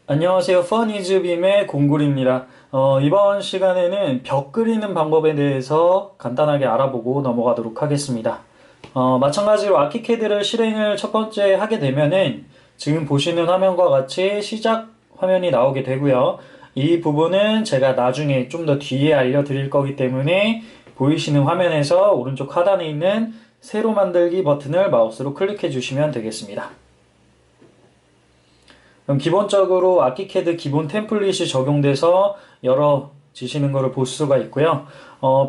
안녕하세요. 퍼니즈빔의 공굴입니다. 이번 시간에는 벽 그리는 방법에 대해서 간단하게 알아보고 넘어가도록 하겠습니다. 마찬가지로 아키캐드를 실행을 첫 번째 하게 되면은 지금 보시는 화면과 같이 시작 화면이 나오게 되고요. 이 부분은 제가 나중에 좀 더 뒤에 알려드릴 거기 때문에 보이시는 화면에서 오른쪽 하단에 있는 새로 만들기 버튼을 마우스로 클릭해 주시면 되겠습니다. 그럼 기본적으로 아키캐드 기본 템플릿이 적용돼서 열어지시는 것을 볼 수가 있고요.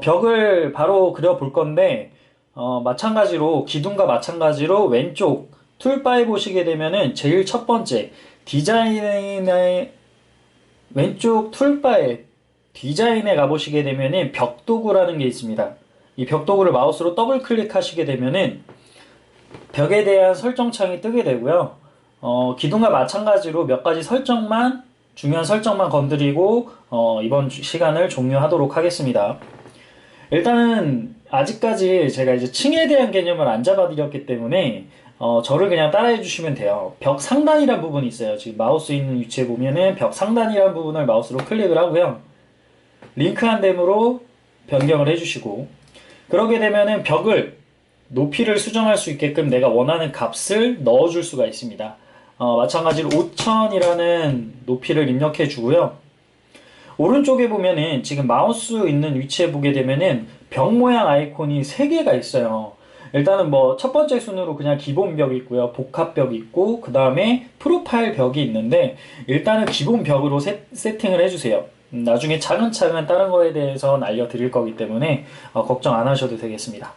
벽을 바로 그려 볼 건데, 마찬가지로, 기둥과 마찬가지로 왼쪽 툴바에 보시게 되면은 제일 첫 번째 디자인의 왼쪽 툴바에 디자인에 가보시게 되면은 벽도구라는 게 있습니다. 이 벽도구를 마우스로 더블 클릭하시게 되면은 벽에 대한 설정 창이 뜨게 되고요. 기둥과 마찬가지로 몇 가지 설정만, 중요한 설정만 건드리고, 이번 시간을 종료하도록 하겠습니다. 일단은, 아직까지 제가 이제 층에 대한 개념을 안 잡아드렸기 때문에, 저를 그냥 따라해 주시면 돼요. 벽 상단이란 부분이 있어요. 지금 마우스 있는 위치에 보면은 벽 상단이란 부분을 마우스로 클릭을 하고요. 링크한 댐으로 변경을 해주시고, 그러게 되면은 벽을 높이를 수정할 수 있게끔 내가 원하는 값을 넣어줄 수가 있습니다. 마찬가지로 5000이라는 높이를 입력해 주고요. 오른쪽에 보면은 지금 마우스 있는 위치에 보게 되면은 벽 모양 아이콘이 3개가 있어요. 일단은 뭐 첫 번째 순으로 그냥 기본 벽이 있고요. 복합 벽이 있고 그 다음에 프로파일 벽이 있는데 일단은 기본 벽으로 세팅을 해주세요. 나중에 차근차근 다른 거에 대해서는 알려드릴 거기 때문에 걱정 안 하셔도 되겠습니다.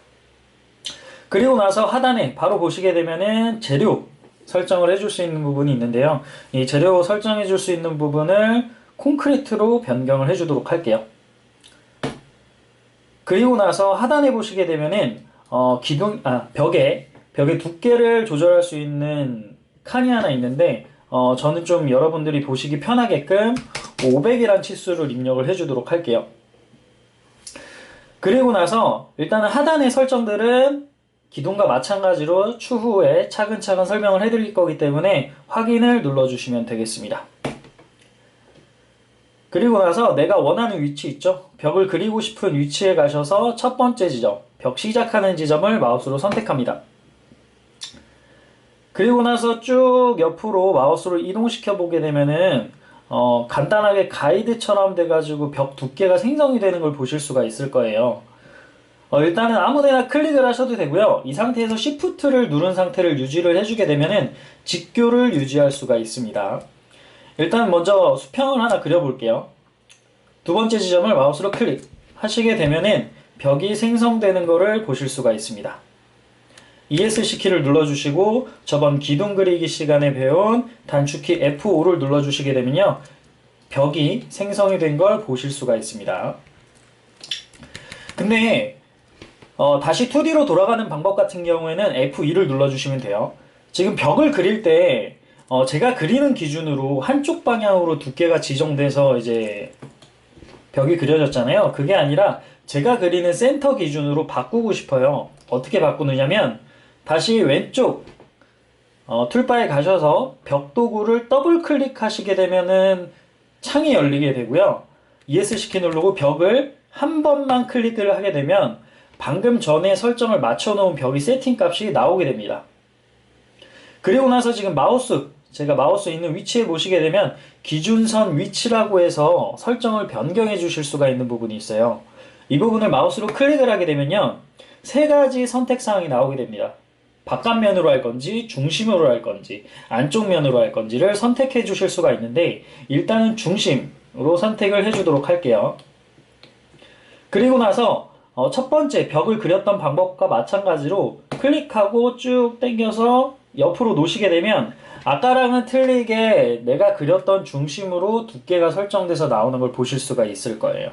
그리고 나서 하단에 바로 보시게 되면은 재료 설정을 해줄 수 있는 부분이 있는데요. 이 재료 설정해 줄 수 있는 부분을 콘크리트로 변경을 해주도록 할게요. 그리고 나서 하단에 보시게 되면은 벽의 두께를 조절할 수 있는 칸이 하나 있는데 저는 좀 여러분들이 보시기 편하게끔 500이란 치수를 입력을 해주도록 할게요. 그리고 나서 일단은 하단의 설정들은 기둥과 마찬가지로 추후에 차근차근 설명을 해드릴 거기 때문에 확인을 눌러주시면 되겠습니다. 그리고 나서 내가 원하는 위치 있죠? 벽을 그리고 싶은 위치에 가셔서 첫 번째 지점, 벽 시작하는 지점을 마우스로 선택합니다. 그리고 나서 쭉 옆으로 마우스로 이동시켜 보게 되면은 간단하게 가이드처럼 돼가지고 벽 두께가 생성이 되는 걸 보실 수가 있을 거예요. 일단은 아무데나 클릭을 하셔도 되고요. 이 상태에서 Shift를 누른 상태를 유지를 해주게 되면은 직교를 유지할 수가 있습니다. 일단 먼저 수평을 하나 그려볼게요. 두 번째 지점을 마우스로 클릭하시게 되면은 벽이 생성되는 것을 보실 수가 있습니다. ESC 키를 눌러주시고 저번 기둥 그리기 시간에 배운 단축키 F5를 눌러주시게 되면요. 벽이 생성이 된 걸 보실 수가 있습니다. 근데 다시 2D로 돌아가는 방법 같은 경우에는 F2를 눌러주시면 돼요. 지금 벽을 그릴 때 제가 그리는 기준으로 한쪽 방향으로 두께가 지정돼서 이제 벽이 그려졌잖아요. 그게 아니라 제가 그리는 센터 기준으로 바꾸고 싶어요. 어떻게 바꾸느냐면 다시 왼쪽 툴바에 가셔서 벽 도구를 더블 클릭하시게 되면은 창이 열리게 되고요. ESC 키 누르고 벽을 한 번만 클릭을 하게 되면 방금 전에 설정을 맞춰놓은 벽이 세팅 값이 나오게 됩니다. 그리고 나서 지금 제가 마우스 있는 위치에 보시게 되면 기준선 위치라고 해서 설정을 변경해 주실 수가 있는 부분이 있어요. 이 부분을 마우스로 클릭을 하게 되면요. 3가지 선택사항이 나오게 됩니다. 바깥면으로 할 건지, 중심으로 할 건지, 안쪽 면으로 할 건지를 선택해 주실 수가 있는데, 일단은 중심으로 선택을 해 주도록 할게요. 그리고 나서 첫 번째 벽을 그렸던 방법과 마찬가지로 클릭하고 쭉 당겨서 옆으로 놓으시게 되면 아까랑은 틀리게 내가 그렸던 중심으로 두께가 설정돼서 나오는 걸 보실 수가 있을 거예요.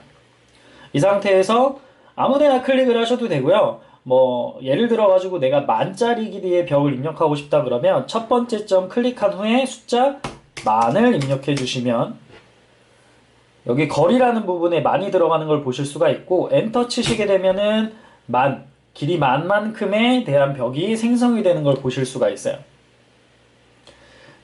이 상태에서 아무데나 클릭을 하셔도 되고요. 뭐 예를 들어 가지고 내가 10,000짜리 길이의 벽을 입력하고 싶다 그러면 첫 번째 점 클릭한 후에 숫자 10,000을 입력해 주시면 여기 거리라는 부분에 많이 들어가는 걸 보실 수가 있고 엔터 치시게 되면은 길이 10,000만큼에 대한 벽이 생성이 되는 걸 보실 수가 있어요.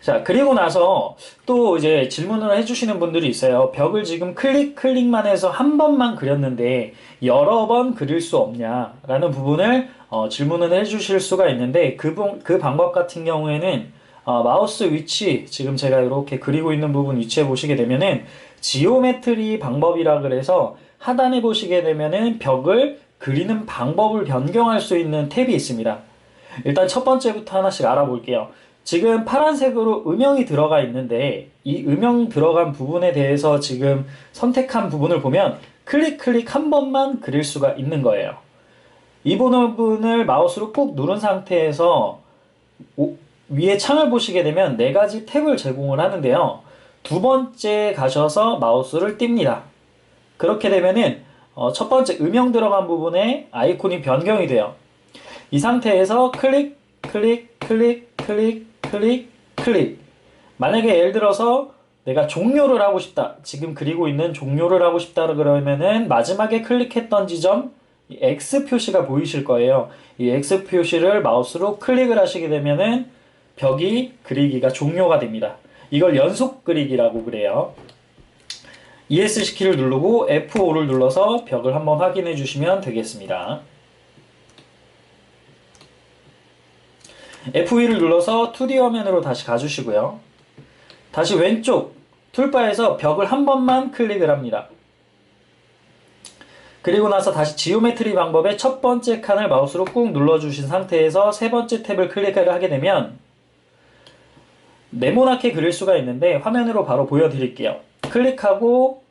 자, 그리고 나서 또 이제 질문을 해주시는 분들이 있어요. 벽을 지금 클릭만 해서 한 번만 그렸는데 여러 번 그릴 수 없냐라는 부분을 질문을 해주실 수가 있는데 그 방법 같은 경우에는 마우스 위치, 지금 제가 이렇게 그리고 있는 부분 위치에 보시게 되면은 지오메트리 방법이라 그래서 하단에 보시게 되면은 벽을 그리는 방법을 변경할 수 있는 탭이 있습니다. 일단 첫 번째부터 하나씩 알아볼게요. 지금 파란색으로 음영이 들어가 있는데 이 음영 들어간 부분에 대해서 지금 선택한 부분을 보면 클릭 한 번만 그릴 수가 있는 거예요. 이 부분을 마우스로 꾹 누른 상태에서 위에 창을 보시게 되면 네 가지 탭을 제공을 하는데요. 두 번째 가셔서 마우스를 띕니다. 그렇게 되면은 첫 번째 음영 들어간 부분에 아이콘이 변경이 돼요. 이 상태에서 클릭. 만약에 예를 들어서 내가 종료를 하고 싶다. 지금 그리고 있는 종료를 하고 싶다 그러면은 마지막에 클릭했던 지점 이 X 표시가 보이실 거예요. 이 X 표시를 마우스로 클릭을 하시게 되면은 벽이 그리기가 종료가 됩니다. 이걸 연속 그리기라고 그래요. ESC 키를 누르고 F5를 눌러서 벽을 한번 확인해 주시면 되겠습니다. F2를 눌러서 2D 화면으로 다시 가주시고요. 다시 왼쪽 툴바에서 벽을 한 번만 클릭을 합니다. 그리고 나서 다시 지오메트리 방법의 첫 번째 칸을 마우스로 꾹 눌러주신 상태에서 세 번째 탭을 클릭을 하게 되면 네모나게 그릴 수가 있는데 화면으로 바로 보여드릴게요. 클릭하고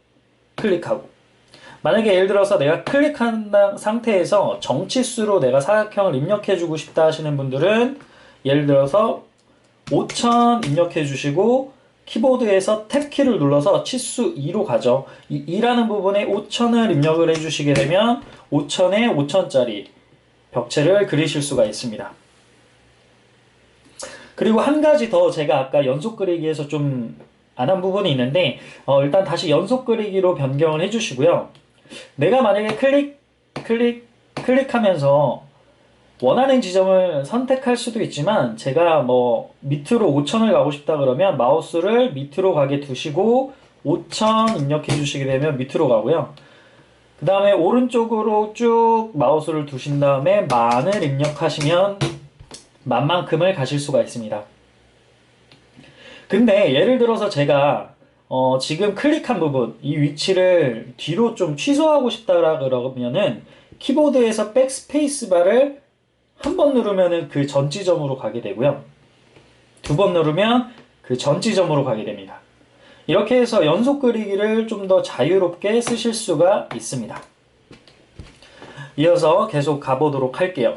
만약에 예를 들어서 내가 클릭한 상태에서 정치수로 내가 사각형을 입력해주고 싶다 하시는 분들은 예를 들어서 5000 입력해 주시고 키보드에서 탭키를 눌러서 치수 2로 가죠. 이 2라는 부분에 5000을 입력을 해주시게 되면 5000에 5000짜리 벽체를 그리실 수가 있습니다. 그리고 한 가지 더 제가 아까 연속 그리기에서 좀 안 한 부분이 있는데 일단 다시 연속 그리기로 변경을 해주시고요. 내가 만약에 클릭하면서 원하는 지점을 선택할 수도 있지만 제가 뭐 밑으로 5000을 가고 싶다 그러면 마우스를 밑으로 가게 두시고 5000 입력해 주시게 되면 밑으로 가고요. 그 다음에 오른쪽으로 쭉 마우스를 두신 다음에 만을 입력하시면 만만큼을 가실 수가 있습니다. 근데 예를 들어서 제가 지금 클릭한 부분 이 위치를 뒤로 좀 취소하고 싶다 그러면은 키보드에서 백스페이스 바를 한 번 누르면 그 전 지점으로 가게 되고요. 두 번 누르면 그 전 지점으로 가게 됩니다. 이렇게 해서 연속 그리기를 좀 더 자유롭게 쓰실 수가 있습니다. 이어서 계속 가보도록 할게요.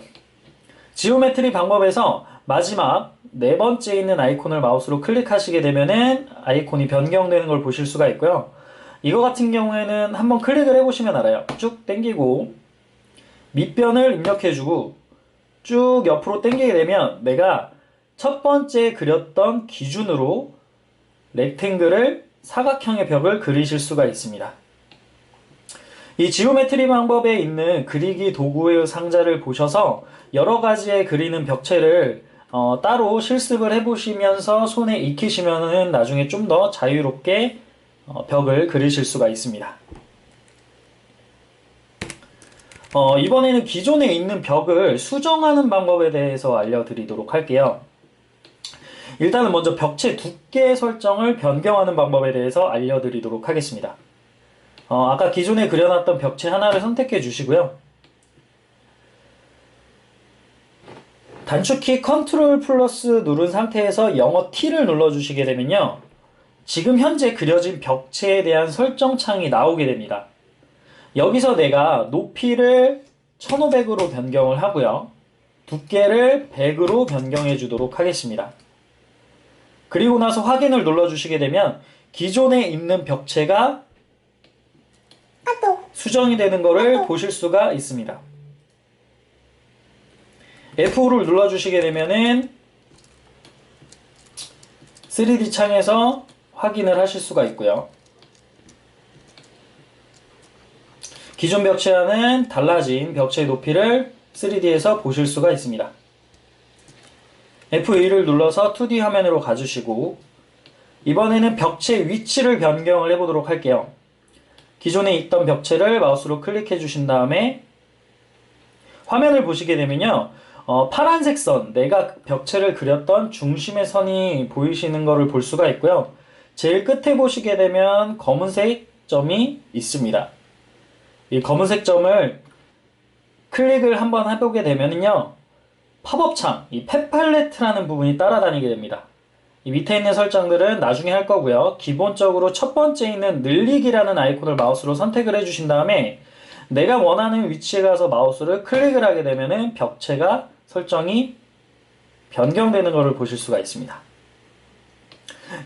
지오메트리 방법에서 마지막 네 번째 있는 아이콘을 마우스로 클릭하시게 되면은 아이콘이 변경되는 걸 보실 수가 있고요. 이거 같은 경우에는 한번 클릭을 해보시면 알아요. 쭉 당기고 밑변을 입력해주고 쭉 옆으로 당기게 되면 내가 첫 번째 그렸던 기준으로 렉탱글을 사각형의 벽을 그리실 수가 있습니다. 이 지오메트리 방법에 있는 그리기 도구의 상자를 보셔서 여러 가지의 그리는 벽체를 따로 실습을 해보시면서 손에 익히시면 나중에 좀 더 자유롭게 벽을 그리실 수가 있습니다. 이번에는 기존에 있는 벽을 수정하는 방법에 대해서 알려드리도록 할게요. 일단은 먼저 벽체 두께 설정을 변경하는 방법에 대해서 알려드리도록 하겠습니다. 아까 기존에 그려놨던 벽체 하나를 선택해 주시고요. 단축키 컨트롤 플러스 누른 상태에서 영어 T를 눌러주시게 되면요. 지금 현재 그려진 벽체에 대한 설정 창이 나오게 됩니다. 여기서 내가 높이를 1500으로 변경을 하고요. 두께를 100으로 변경해 주도록 하겠습니다. 그리고 나서 확인을 눌러주시게 되면 기존에 있는 벽체가 수정이 되는 것을 보실 수가 있습니다. F5를 눌러주시게 되면은 3D 창에서 확인을 하실 수가 있고요. 기존 벽체와는 달라진 벽체의 높이를 3D에서 보실 수가 있습니다. F2를 눌러서 2D 화면으로 가주시고 이번에는 벽체 위치를 변경을 해보도록 할게요. 기존에 있던 벽체를 마우스로 클릭해 주신 다음에 화면을 보시게 되면요. 파란색 선, 내가 벽체를 그렸던 중심의 선이 보이시는 것을 볼 수가 있고요. 제일 끝에 보시게 되면 검은색 점이 있습니다. 이 검은색 점을 클릭을 한번 해보게 되면요. 팝업 창, 이 펫 팔레트라는 부분이 따라다니게 됩니다. 이 밑에 있는 설정들은 나중에 할 거고요. 기본적으로 첫 번째 있는 늘리기라는 아이콘을 마우스로 선택을 해주신 다음에 내가 원하는 위치에 가서 마우스를 클릭을 하게 되면은 벽체가 설정이 변경되는 것을 보실 수가 있습니다.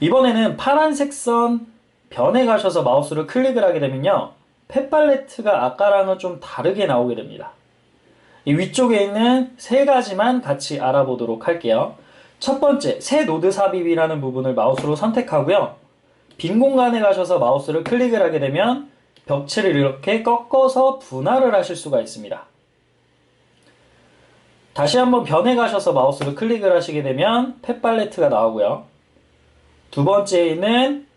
이번에는 파란색 선 변에 가셔서 마우스를 클릭을 하게 되면요. 펫 팔레트가 아까랑은 좀 다르게 나오게 됩니다. 이 위쪽에 있는 세 가지만 같이 알아보도록 할게요. 첫 번째, 새 노드 삽입이라는 부분을 마우스로 선택하고요. 빈 공간에 가셔서 마우스를 클릭을 하게 되면 벽체를 이렇게 꺾어서 분할을 하실 수가 있습니다. 다시 한번 변에 가셔서 마우스를 클릭을 하시게 되면 펫 팔레트가 나오고요. 두 번째에는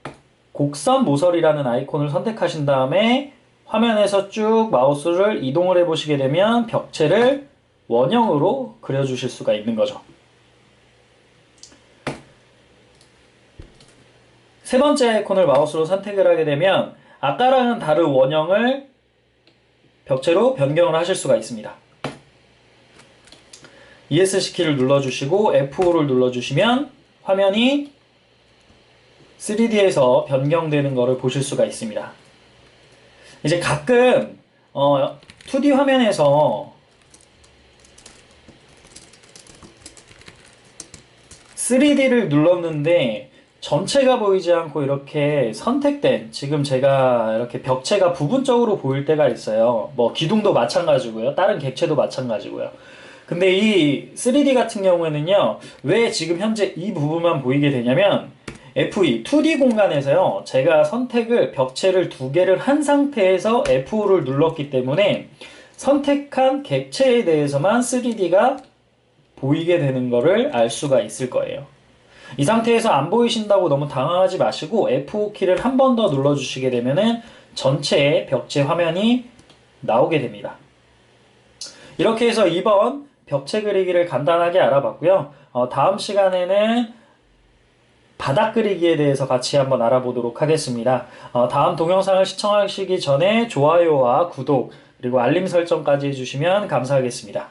곡선 모서리라는 아이콘을 선택하신 다음에 화면에서 쭉 마우스를 이동을 해보시게 되면 벽체를 원형으로 그려주실 수가 있는 거죠. 세 번째 아이콘을 마우스로 선택을 하게 되면 아까랑은 다른 원형을 벽체로 변경을 하실 수가 있습니다. ESC 키를 눌러주시고 F5를 눌러주시면 화면이 3D에서 변경되는 것을 보실 수가 있습니다. 이제 가끔 2D 화면에서 3D를 눌렀는데 전체가 보이지 않고 이렇게 선택된, 지금 제가 이렇게 벽체가 부분적으로 보일 때가 있어요. 뭐 기둥도 마찬가지고요. 다른 객체도 마찬가지고요. 근데 이 3D 같은 경우에는요, 왜 지금 현재 이 부분만 보이게 되냐면 F2, 2D 공간에서요, 제가 선택을 벽체를 두 개를 한 상태에서 F5를 눌렀기 때문에 선택한 객체에 대해서만 3D가 보이게 되는 것을 알 수가 있을 거예요. 이 상태에서 안 보이신다고 너무 당황하지 마시고 F5 키를 한 번 더 눌러주시게 되면은 전체의 벽체 화면이 나오게 됩니다. 이렇게 해서 이번 벽체 그리기를 간단하게 알아봤고요. 다음 시간에는 바닥 그리기에 대해서 같이 한번 알아보도록 하겠습니다. 다음 동영상을 시청하시기 전에 좋아요와 구독 그리고 알림 설정까지 해주시면 감사하겠습니다.